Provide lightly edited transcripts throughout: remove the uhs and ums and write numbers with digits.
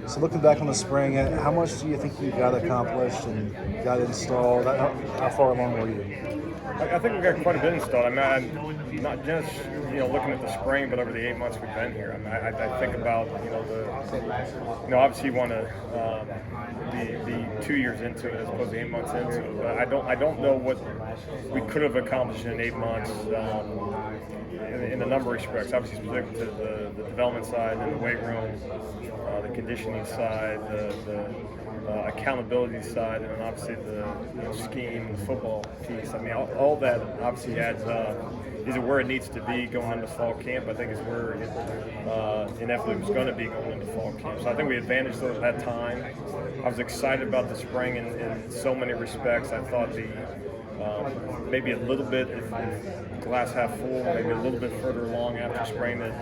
So looking back on the spring, how much do you think you got accomplished and got installed? How far along were you? I think we got quite a bit installed. I mean, I'm not just looking at the spring, but over the 8 months we've been here. I mean, I think about obviously you want to be 2 years into it as opposed to 8 months into it. But I don't know what we could have accomplished in 8 months in a number of respects. Obviously, specific to the development side and the weight room, the conditioning side, the accountability side, and then obviously the scheme, the football piece. I mean, all that obviously adds up. Is it where it needs to be going into fall camp? I think is where it inevitably was going to be going into fall camp. So I think we advantaged those at that time. I was excited about the spring in so many respects. I thought maybe a little bit, if glass half full, maybe a little bit further along after spring than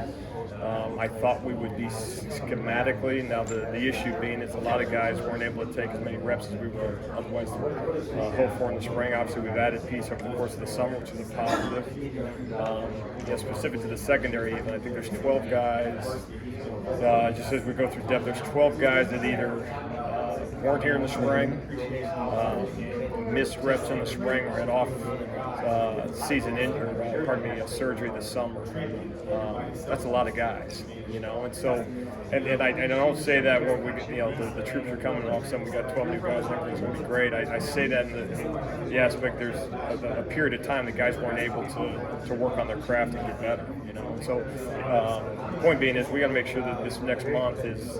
I thought we would be schematically. Now the issue being is a lot of guys weren't able to take as many reps as we were otherwise hoped for in the spring. Obviously we've added piece over the course of the summer, which is a positive. Specific to the secondary even, I think there's 12 guys, just as we go through depth, there's 12 guys that either weren't here in the spring, missed reps in the spring, or had off season injury, surgery this summer. That's a lot of guys, and so, and I don't say that when the troops are coming and all of a sudden we got 12 new guys and everything's going to be great. I say that in the aspect there's a period of time that guys weren't able to work on their craft and get better, And so, the point being is we got to make sure that this next month is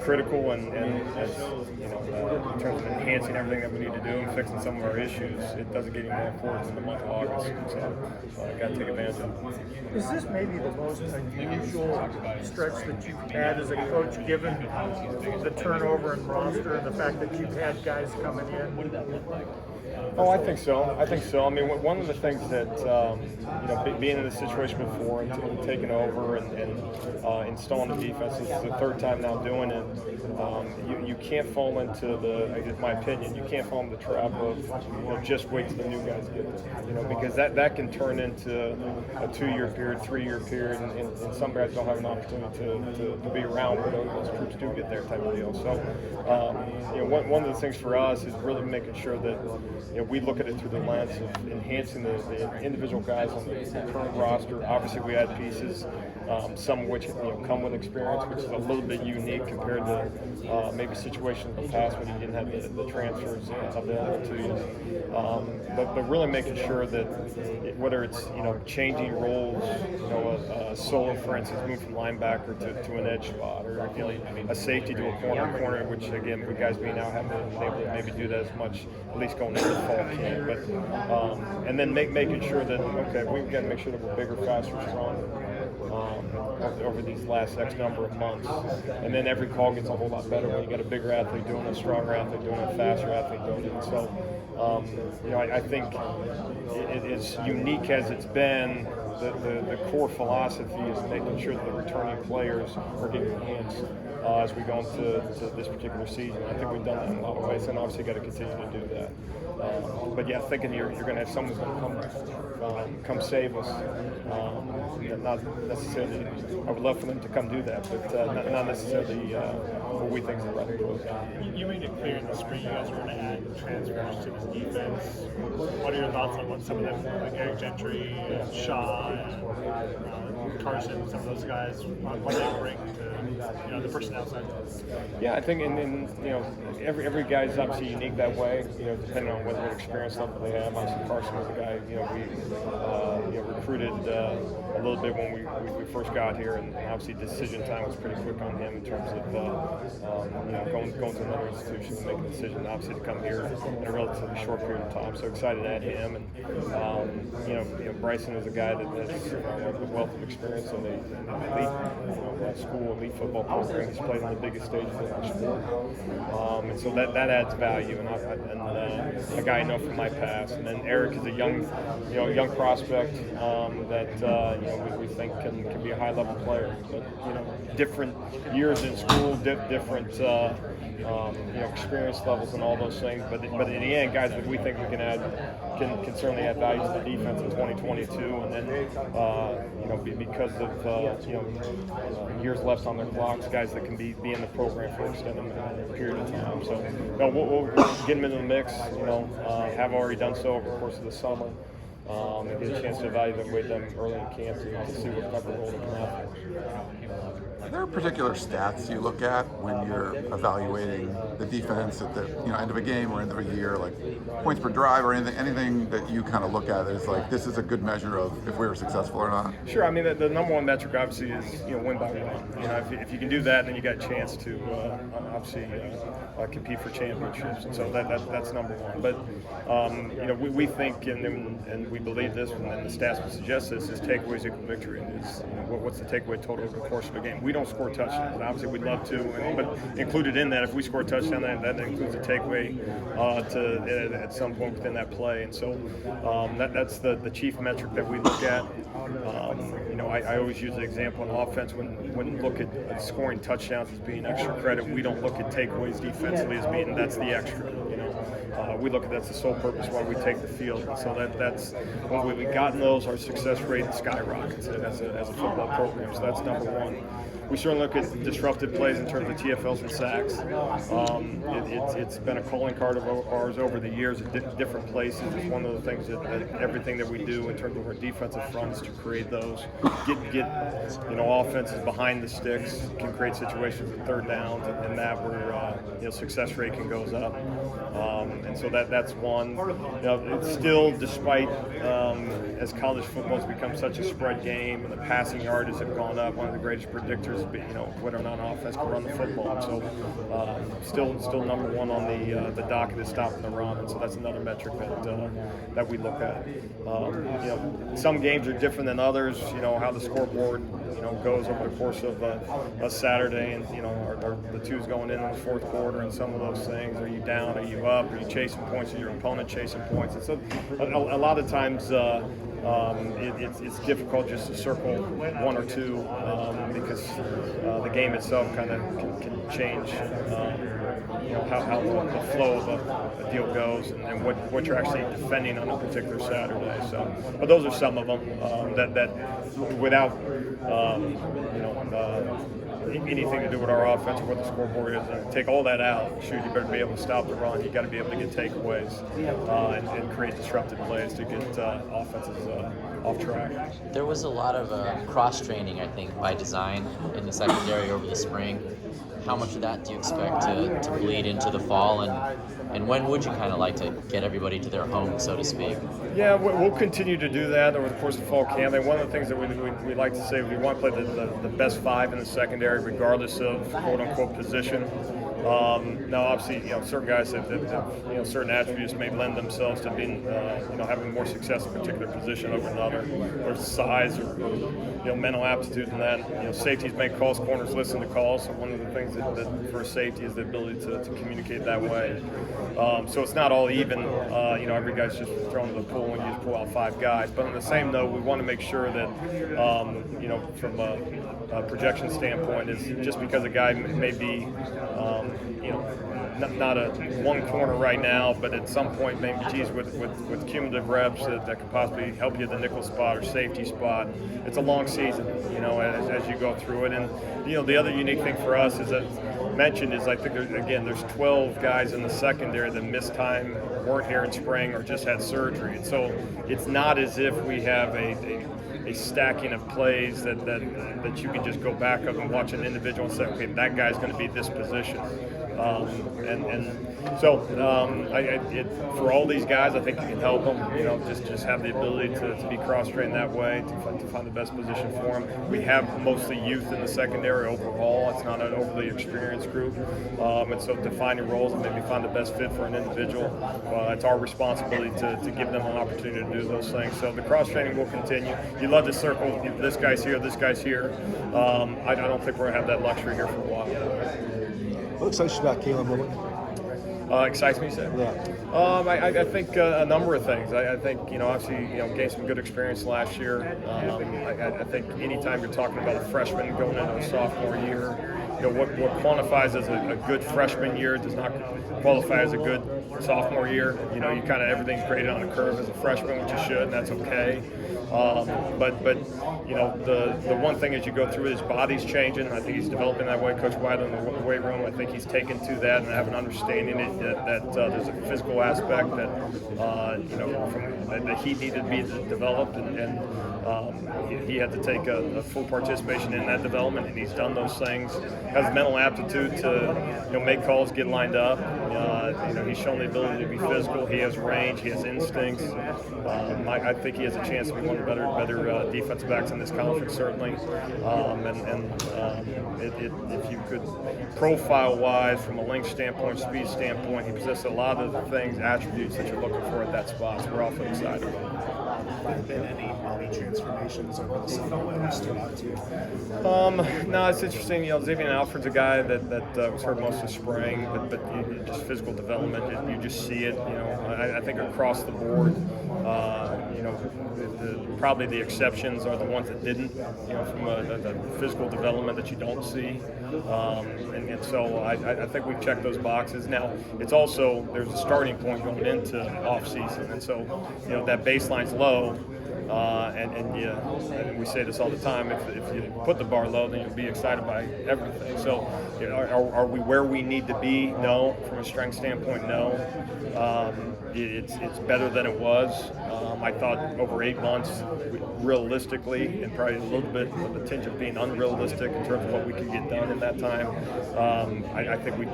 critical and as in terms of enhancing everything that we need to do and fixing some of our issues. It doesn't get any more important in the month of August, so I got to take advantage of it. Is this maybe the most unusual stretch that you've had as a coach, given the turnover in roster and the fact that you've had guys coming in? Oh, I think so. I mean, one of the things that being in this situation before and taking over and installing the defense, is the third time now doing it. You can't fall into in my opinion, you can't fall into the trap of just wait till the new guys get there. Because that can turn into a 2-year period, 3-year period, and some guys don't have an opportunity to be around when those troops do get there type of deal. So, one of the things for us is really making sure that we look at it through the lens of enhancing the individual guys on the current roster. Obviously, we add pieces, some of which come with experience, which is a little bit unique compared to maybe situations in the past when you didn't have the transfers available to you. But really making sure that whether it's changing roles, Solo, for instance, moved from linebacker to an edge spot, or a safety to a corner, which again, with guys being out, haven't been able to maybe do that as much, at least going into the fall camp. But and then making sure that we've got to make sure that we're bigger, faster, stronger over these last X number of months. And then every call gets a whole lot better when you got a bigger athlete doing it, a stronger athlete doing it, a faster athlete doing it. And so, I think it is unique as it's been. The core philosophy is making sure that the returning players are getting enhanced as we go into this particular season. I think we've done that in a lot of ways, and obviously got to continue to do that. But yeah, thinking you're going to have someone who's going to come save us. Not necessarily. I would love for them to come do that, but not necessarily what we think is the right approach. You made it clear in the spring you guys were going to add transfers to this defense. What are your thoughts on what some of them, like Eric Gentry, Shaw, and Carson, some of those guys, what they bring to the personnel side? Yeah, I think every guy is obviously unique that way. Depending on what experience level they have. Obviously, Carson was a guy we recruited a little bit when we first got here, and obviously decision time was pretty quick on him in terms of going to another institution and making a decision obviously to come here in a relatively short period of time. So excited to add him, and Bryson is a guy that has a wealth of experience in the elite football program. He's played on the biggest stages in our sport, and so that adds value. And a guy I know from my past. And then Eric is a young prospect that we think can be a high-level player. But different years in school, different experience levels and all those things. But in the end, guys that we think we can add can certainly add value to the defense in 2022. And then because of years left on their clocks, guys that can be in the program for an extended period of time. So we'll get them into the mix. Have already done so over the course of the summer. And get a chance to evaluate them early in camp to see what type of role they can have. Are there particular stats you look at when you're evaluating the defense at the end of a game or end of a year, like points per drive or anything that you kind of look at as like this is a good measure of if we were successful or not? Sure. I mean, the number one metric obviously is win by one. If you can do that, then you got a chance to obviously compete for championships, and so that's number one. But we think and we believe this, and the stats would suggest this, is takeaways equal victory. Is what's the takeaway total over the course of a game? We don't score touchdowns, and obviously we'd love to, but included in that, if we score a touchdown, that includes a takeaway at some point within that play, and so that's the chief metric that we look at. I always use the example in offense when we look at scoring touchdowns as being extra credit. We don't look at takeaways defensively as being that's the extra. We look at that's the sole purpose why we take the field. And so that's when we've gotten those, our success rate skyrockets as a football program. So that's number one. We certainly look at disruptive plays in terms of TFLs and sacks. It's been a calling card of ours over the years at different places. It's one of the things that everything that we do in terms of our defensive front is to create those, get offenses behind the sticks, can create situations at third downs, and that where success rate can goes up. And so that's one. It's still, despite as college football has become such a spread game and the passing yards have gone up, one of the greatest predictors, whether or not offense can run the football. And so still number one on the docket is stopping the run, and so that's another metric that we look at. Some games are different than others. How the scoreboard goes over the course of a Saturday, and are the twos going in the fourth quarter, and some of those things. Are you down? Are you up? Are you chasing points? Is your opponent chasing points? And so a lot of times it's difficult just to circle one or two because the game itself kind of can change how the flow of the deal goes and what you're actually defending on a particular Saturday. So, but those are some of them that without anything to do with our offense or what the scoreboard is, and take all that out. You better be able to stop the run. You got to be able to get takeaways and create disruptive plays to get offenses off track. There was a lot of cross-training, I think, by design in the secondary over the spring. How much of that do you expect to bleed into the fall, and when would you kind of like to get everybody to their home, so to speak? Yeah, we'll continue to do that over the course of fall camp. And one of the things that we like to say, we want to play the best five in the secondary, regardless of quote-unquote position. Now, obviously, certain guys have certain attributes may lend themselves to being, having more success in a particular position over another. There's size or mental aptitude in that. Safeties make calls, corners listen to calls. So one of the things that for a safety is the ability to communicate that way. So it's not all even. Every guy's just thrown to the pool and you just pull out five guys. But on the same note, we want to make sure that, from a projection standpoint, is just because a guy may be, not a one corner right now, but at some point maybe, with cumulative reps that could possibly help you at the nickel spot or safety spot. It's a long season, as you go through it. And, the other unique thing for us is that mentioned is I think there's 12 guys in the secondary that missed time, weren't here in spring, or just had surgery. And so it's not as if we have a stacking of plays that you can just go back up and watch an individual and say, okay, that guy's going to be this position. So for all these guys, I think you can help them. Just have the ability to be cross-trained that way to find the best position for them. We have mostly youth in the secondary overall. It's not an overly experienced group, and so defining roles and maybe find the best fit for an individual. It's our responsibility to give them an opportunity to do those things. So the cross-training will continue. You love to circle this guy's here, this guy's here. I don't think we're going to have that luxury here for a while. What excites you about Caleb Lilly? Excites me, you said? Yeah. I think a number of things. I think, obviously, gained some good experience last year. I think anytime you're talking about a freshman going into a sophomore year, what quantifies as a good freshman year does not qualify as a good sophomore year. You kind of everything's graded on a curve as a freshman, which you should, and that's okay. But the one thing as you go through, his body's changing. I think he's developing that way. Coach White in the weight room, I think he's taken to that and have an understanding that there's a physical aspect that that he needed to be developed, and he had to take a full participation in that development, and he's done those things. Has mental aptitude to make calls, get lined up. He's shown the ability to be physical. He has range. He has instincts. I think he has a chance to be one of the better defensive backs in this conference, certainly. If you could profile-wise, from a length standpoint, speed standpoint, he possesses a lot of the things, attributes that you're looking for at that spot. So we're awfully excited about it. Have there been any early transformations over the summer that stood out to you? No, it's interesting. Xavier Alfred's a guy that was hurt most of the spring, but just physical development, you just see it. I think across the board, probably the exceptions are the ones that didn't. From the physical development that you don't see, and so I think we've checked those boxes. Now it's also there's a starting point going into off season, and so that baseline's low. And we say this all the time, if you put the bar low, then you'll be excited by everything. So are we where we need to be? No. From a strength standpoint, no. It's better than it was. I thought over 8 months, realistically, and probably a little bit of a tinge of being unrealistic in terms of what we could get done in that time. I think we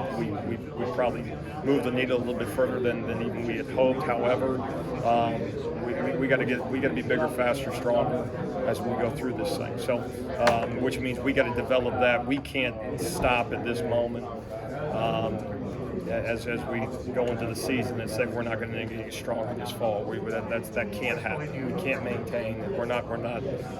probably moved the needle a little bit further than even we had hoped. However, we got to be bigger, faster, stronger as we go through this thing. So, which means we got to develop that. We can't stop at this moment. As we go into the season and say we're not going to get stronger this fall, that can't happen. We can't maintain. We're not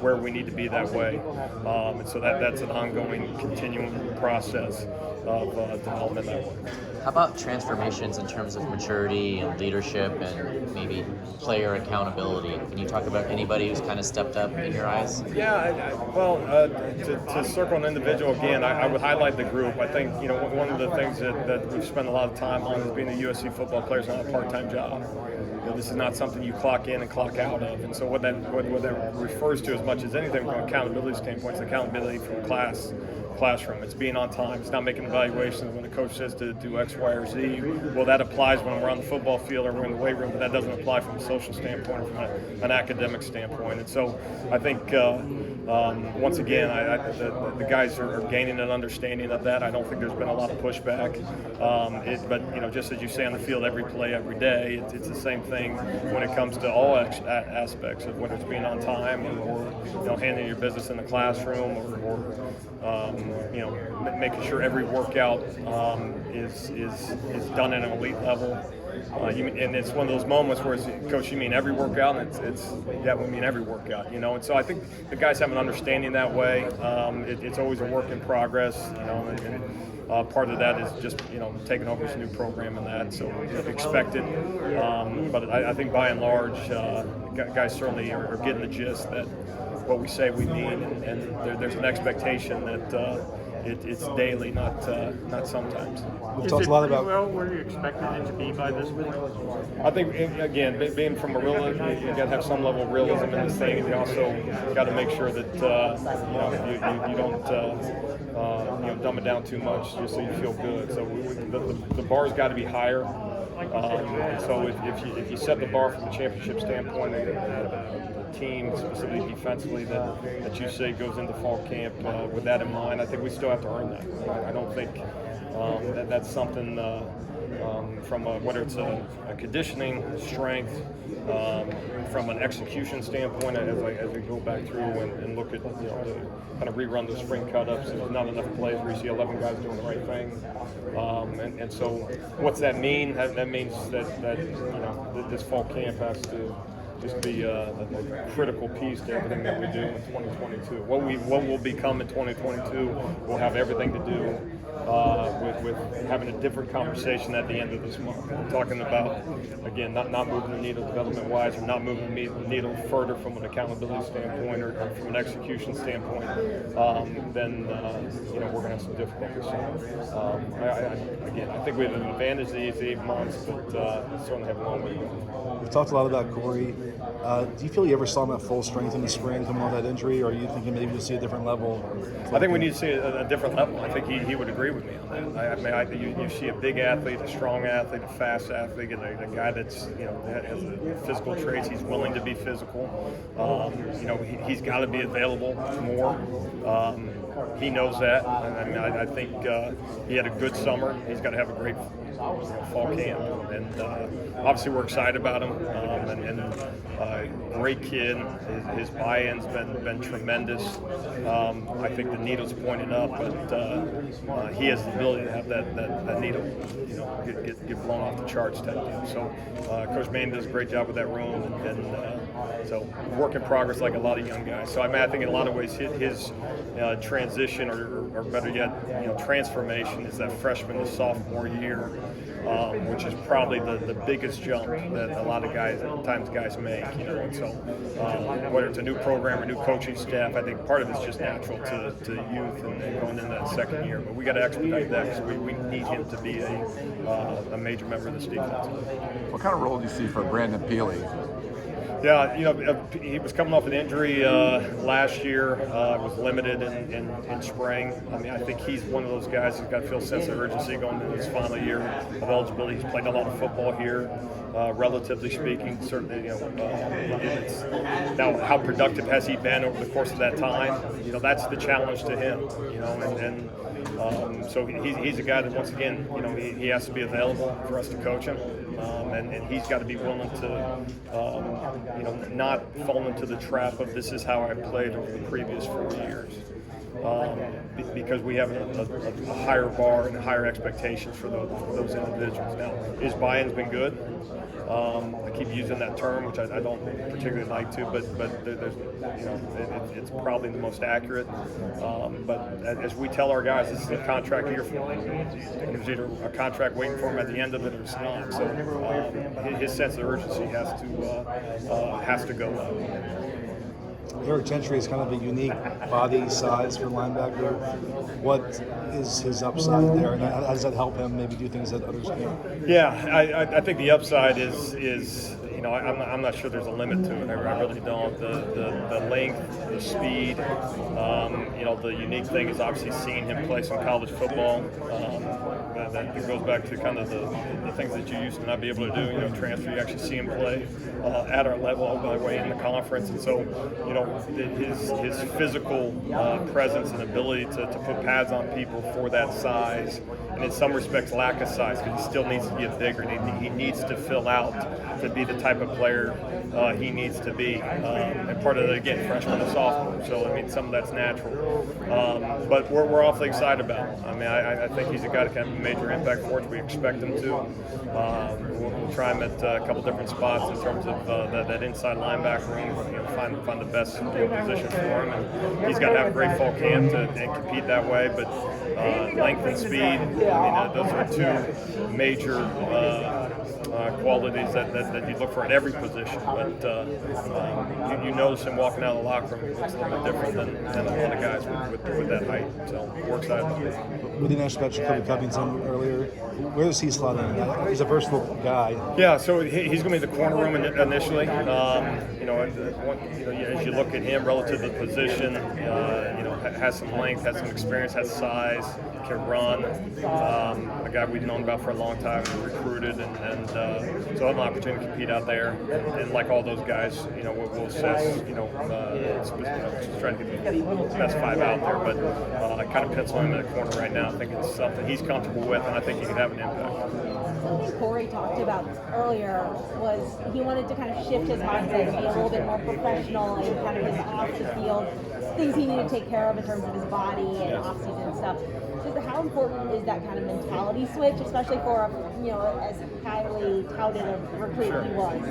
where we need to be that way, and so that's an ongoing, continuing process of development that way. How about transformations in terms of maturity and leadership and maybe player accountability? Can you talk about anybody who's kind of stepped up in your eyes? Yeah, to circle an individual again, I would highlight the group. I think one of the things that we've spent a lot of time on is being a USC football player is not a part-time job. This is not something you clock in and clock out of, and so what that refers to as much as anything from an accountability standpoint is accountability from a classroom. It's being on time. It's not making evaluations when the coach says to do X, Y, or Z. Well, that applies when we're on the football field or we're in the weight room, but that doesn't apply from a social standpoint or from an academic standpoint. And so I think, once again, the guys are gaining an understanding of that. I don't think there's been a lot of pushback. But just as you say on the field, every play, every day, it's the same thing when it comes to all aspects of whether it's being on time or handling your business in the classroom or making sure every workout is done at an elite level. And it's one of those moments where, Coach, you mean every workout? And yeah, we mean every workout, And so I think the guys have an understanding that way. It's always a work in progress, and part of that is just, taking over this new program and that. So expect it. But I think by and large, guys certainly are getting the gist that what we say we mean, and there's an expectation that it's daily, not sometimes. We've talked a lot about. Well, where you expected it to be by this point? I think, again, being from a realism, you got to have some level of realism in this thing, and you also got to make sure that you don't dumb it down too much just so you feel good. So the bar's got to be higher. So if you set the bar from a championship standpoint, the team, specifically defensively, that you say goes into fall camp with that in mind, I think we still have to earn that. I don't think that's something from whether it's a conditioning, strength, from an execution standpoint, as we go back through and look at kind of rerun the spring cut-ups. There's not enough plays where you see 11 guys doing the right thing, and so what's that mean? That means that this fall camp has to just be a critical piece to everything that we do in 2022. What will become in 2022 will have everything to do with having a different conversation at the end of this month. We're talking about, again, not moving the needle development-wise, or not moving the needle further from an accountability standpoint or from an execution standpoint. Then we're going to have some difficulties. So, I think we have an advantage these 8 months, but certainly have a long way to go. We've talked a lot about Corey. Do you feel you ever saw him at full strength in the spring coming off that injury, or are you thinking maybe you'll see a different level? I think we need to see a different level. I think he would agree with me on that. You see a big athlete, a strong athlete, a fast athlete, and a guy that's that has the physical traits. He's willing to be physical. He's got to be available more. He knows that. I think he had a good summer. He's got to have a great fall camp, and obviously we're excited about him. Great kid. His buy-in's been tremendous. I think the needle's pointed up, but he has the ability to have that needle, get blown off the charts type deal. So Coach Mann does a great job with that room, and so work in progress like a lot of young guys. So I think in a lot of ways his transition, or better yet, transformation, is that freshman to sophomore year, which is probably the biggest jump that a lot of guys make. And so whether it's a new program or new coaching staff, I think part of it's just natural to youth and going into that second year. But we got to expedite that because we need him to be a major member of this defense. What kind of role do you see for Brandon Peely? Yeah, he was coming off an injury last year. Was limited in spring. I think he's one of those guys who's got to feel a sense of urgency going into his final year of eligibility. He's played a lot of football here, relatively speaking. Certainly, now how productive has he been over the course of that time? That's the challenge to him. So he's a guy that, once again, he has to be available for us to coach him, and he's got to be willing to, not fall into the trap of this is how I played over the previous 4 years, because we have a higher bar and higher expectations for those individuals. Now, his buy-in's been good. I keep using that term, which I don't particularly like to, but there's, it's probably the most accurate. But as we tell our guys, this is a contract year for him. There's either a contract waiting for him at the end of it, or it's not. So his sense of urgency has to go up. Eric Gentry is kind of a unique body size for linebacker. What is his upside there, and how does that help him maybe do things that others can't? Yeah, I think the upside is I'm not sure there's a limit to it. I really don't. The length, the speed, the unique thing is obviously seeing him play some college football. That goes back to kind of the things that you used to not be able to do. Transfer, you actually see him play at our level all the way in the conference, and so his physical presence and ability to put pads on people for that size, and in some respects lack of size, because he still needs to get bigger. He needs to fill out to be the type of player he needs to be, and part of it, again, freshman to sophomore. So some of that's natural, but we're awfully excited about him. I think he's a guy that can have a major impact for us. We expect him to. We'll try him at a couple different spots in terms of that inside linebacker room. Find the best position for him. And he's got to have a great fall camp to compete that way. But length and speed, those are two major qualities that you look for at every position. But you notice him walking out of the locker room, it looks a little bit different than a lot of guys with that height. So we're excited about it. We didn't ask about Jacoby Covington earlier. Where does he slot in? He's a versatile guy. Yeah, so he's going to be the corner room initially. As you look at him relative to the position, has some length, has some experience, has size, can run. A guy we've known about for a long time, recruited, and so have an opportunity to compete out there. And like all those guys, we'll assess, just trying to get the best five out there. But I kind of pencil him in the corner right now. I think it's something he's comfortable with, and I think he can have an impact. Something Corey talked about earlier was he wanted to kind of shift his mindset to be a little bit more professional and kind of his off the field things he needed to take care of in terms of his body and off-season stuff. Just how important is that kind of mentality switch, especially for as highly touted a recruit he was?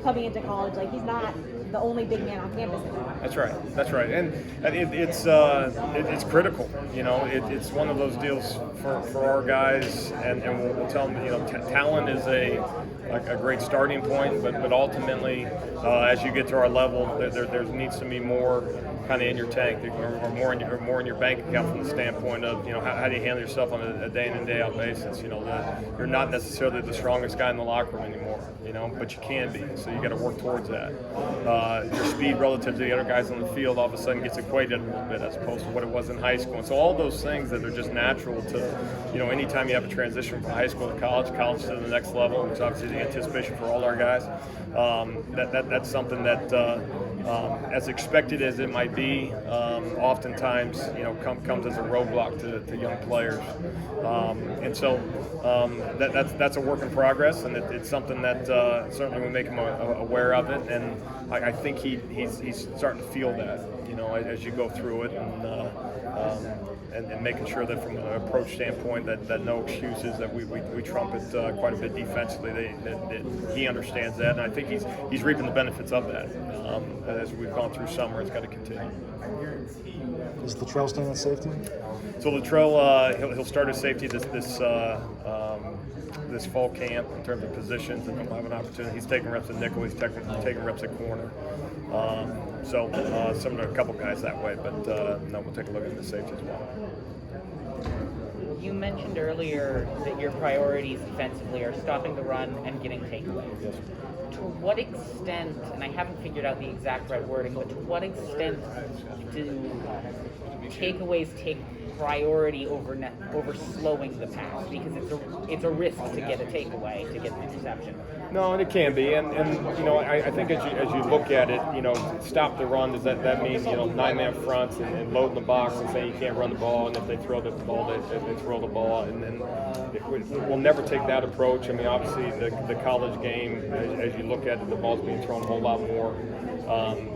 coming into college. Like, he's not the only big man on campus anymore. That's right, and it's critical. You know, it's one of those deals for our guys, and we'll tell them, you know, talent is a great starting point, but ultimately, as you get to our level, there needs to be more kind of in your tank, or more in your bank account from the standpoint of, you know, how do you handle yourself on a day in and day out basis. You know, you're not necessarily the strongest guy in the locker room anymore, you know, but you can be. So you got to work towards that. Your speed relative to the other guys on the field all of a sudden gets equated a little bit as opposed to what it was in high school. And so all those things that are just natural to, you know, anytime you have a transition from high school to college to the next level, which obviously the anticipation for all our guys, that's something that, as expected as it might be, oftentimes, you know, comes as a roadblock to young players, and so that's a work in progress, and it's something that certainly we make him aware of it, and I think he's starting to feel that, you know, as you go through it, and making sure that from an approach standpoint that no excuses, that we trumpet quite a bit defensively, that he understands that, and I think he's reaping the benefits of that. As we've gone through summer, it's got to continue. Is Latrell staying at safety? So Latrell, he'll start as safety this fall camp in terms of positions, and he'll have an opportunity. He's taking reps at nickel. He's taking reps at corner. So a couple guys that way, but no, we'll take a look at the safety as well. You mentioned earlier that your priorities defensively are stopping the run and getting takeaways. Yes. To what extent, and I haven't figured out the exact right wording, but to what extent do takeaways take priority over slowing the pass? Because it's a risk to get a takeaway, to get the interception. No, and it can be, and you know, I think as you look at it, you know, stop the run, does that mean, you know, 9-man fronts and loading the box and saying you can't run the ball, and if they throw the ball, they throw the ball, and we'll never take that approach. I mean, obviously the college game, as you look at it, the ball's being thrown a whole lot more.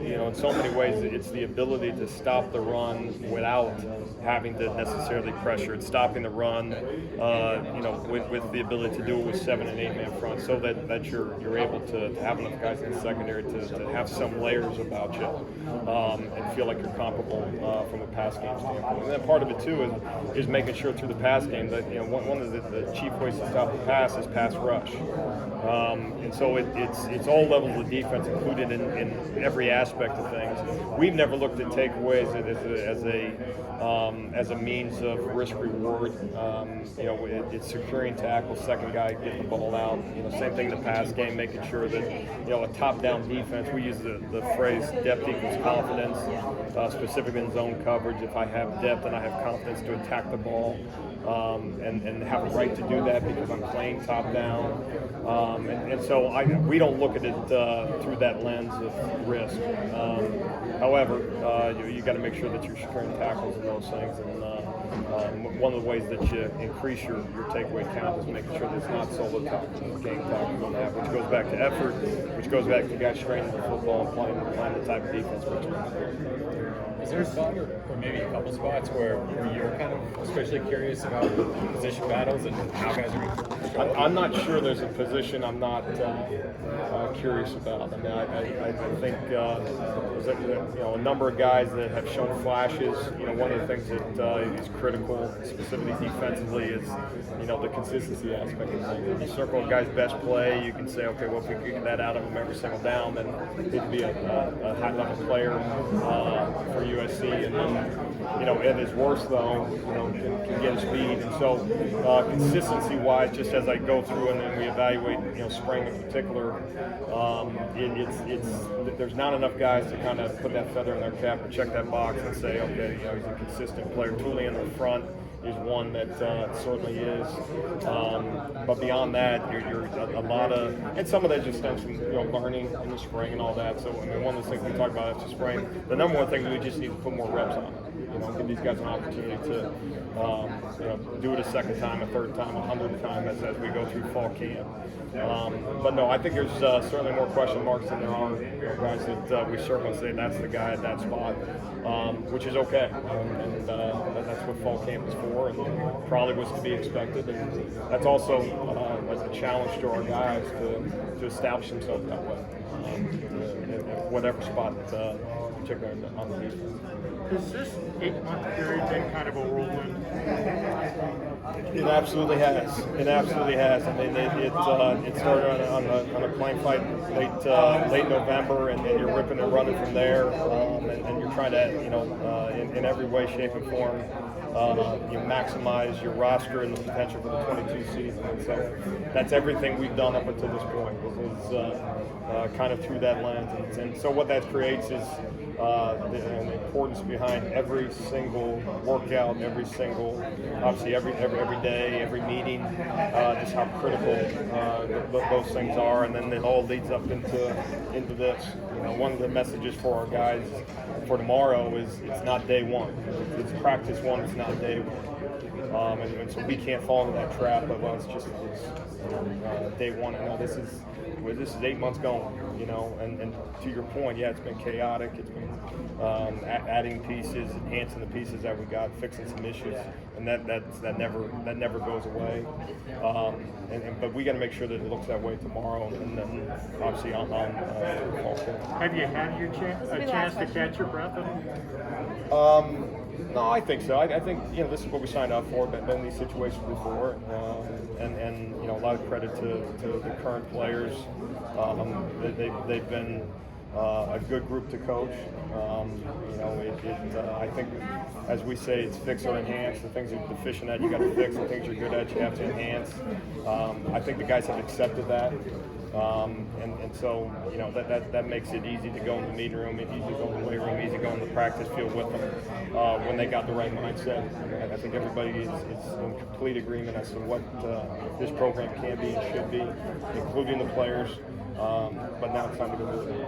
You know, in so many ways, it's the ability to stop the run without having to necessarily pressure it, stopping the run, you know, with the ability to do it with 7- and 8-man front, so that you're able to have enough guys in the secondary to have some layers about you, and feel like you're comparable from a pass game standpoint. And then part of it too is making sure through the pass game that, you know, one of the chief ways to stop the pass is pass rush, and so it's all levels of defense included in every aspect of things. We've never looked at takeaways as a means of risk reward. You know, it's securing tackles, second guy getting the ball out. You know, same thing in the pass game, making sure that, you know, a top-down defense. We use the phrase depth equals confidence, specifically in zone coverage. If I have depth and I have confidence to attack the ball, and have a right to do that because I'm playing top down, and so we don't look at it through that lens of risk. However, you got to make sure that you're securing tackles and those things, and one of the ways that you increase your takeaway count is making sure that it's not solo tackles, gang tackles on that, which goes back to effort, which goes back to guys training the football and playing the type of defense we're doing. Is there a spot or maybe a couple spots where you're kind of especially curious about position battles and how guys are going to go? I'm not sure there's a position I'm not curious about. I mean, I think there's a number of guys that have shown flashes. You know, one of the things that is critical, specifically defensively, is, you know, the consistency aspect of things. If you circle a guy's best play, you can say, okay, well, if we can get that out of him every single down, then he'd be a high-level player for USC. And then, you know, at his worst, though, you know, can get speed. And so, consistency-wise, just as I go through and then we evaluate, you know, spring in particular, there's not enough guys to kind of put that feather in their cap or check that box and say, okay, you know, he's a consistent player. Tooling in the front is one that certainly is, but beyond that, you're a lot of, and some of that just stems from, you know, learning in the spring and all that. So I mean, one of the things we talk about after spring, the number one thing is we just need to put more reps on it. You know, give these guys an opportunity to, you know, do it a second time, a third time, 100th time as we go through fall camp. But no, I think there's certainly more question marks than there are, you know, guys that we certainly say that's the guy at that spot, which is okay, and that's what fall camp is for, and probably was to be expected, and that's also a challenge to our guys to establish themselves that way. at whatever spot, particularly on the defense. Has this 8-month period been kind of a whirlwind? It absolutely has. It absolutely has. I mean, it started on a plane flight late November, and you're ripping and running from there, and you're trying to, in every way, shape, and form, you maximize your roster and the potential for the 22 season. And so that's everything we've done up until this point. Is kind of through that lens, and so what that creates is the importance behind every single workout, obviously every day, every meeting, just how critical those things are, and then it all leads up into this. One of the messages for our guys for tomorrow is it's not day one, it's practice one, it's not day one, and so we can't fall into that trap of it's day one. And no, this is 8 months going, and to your point, yeah, it's been chaotic. It's been adding pieces, enhancing the pieces that we got, fixing some issues, and that never goes away. But we got to make sure that it looks that way tomorrow, and then obviously on fall court. Have you had a chance to catch your breath at all? No, I think so. I think this is what we signed up for. Been in these situations before, and a lot of credit to the current players. They've been a good group to coach. I think, as we say, it's fix or enhance. The things you're deficient at, you got to fix. The things you're good at, you have to enhance. I think the guys have accepted that. And so that makes it easy to go in the meeting room, easy to go in the weight room, easy to go in the practice field with them when they got the right mindset. I think everybody is in complete agreement as to what this program can be and should be, including the players. But now it's time to go do it.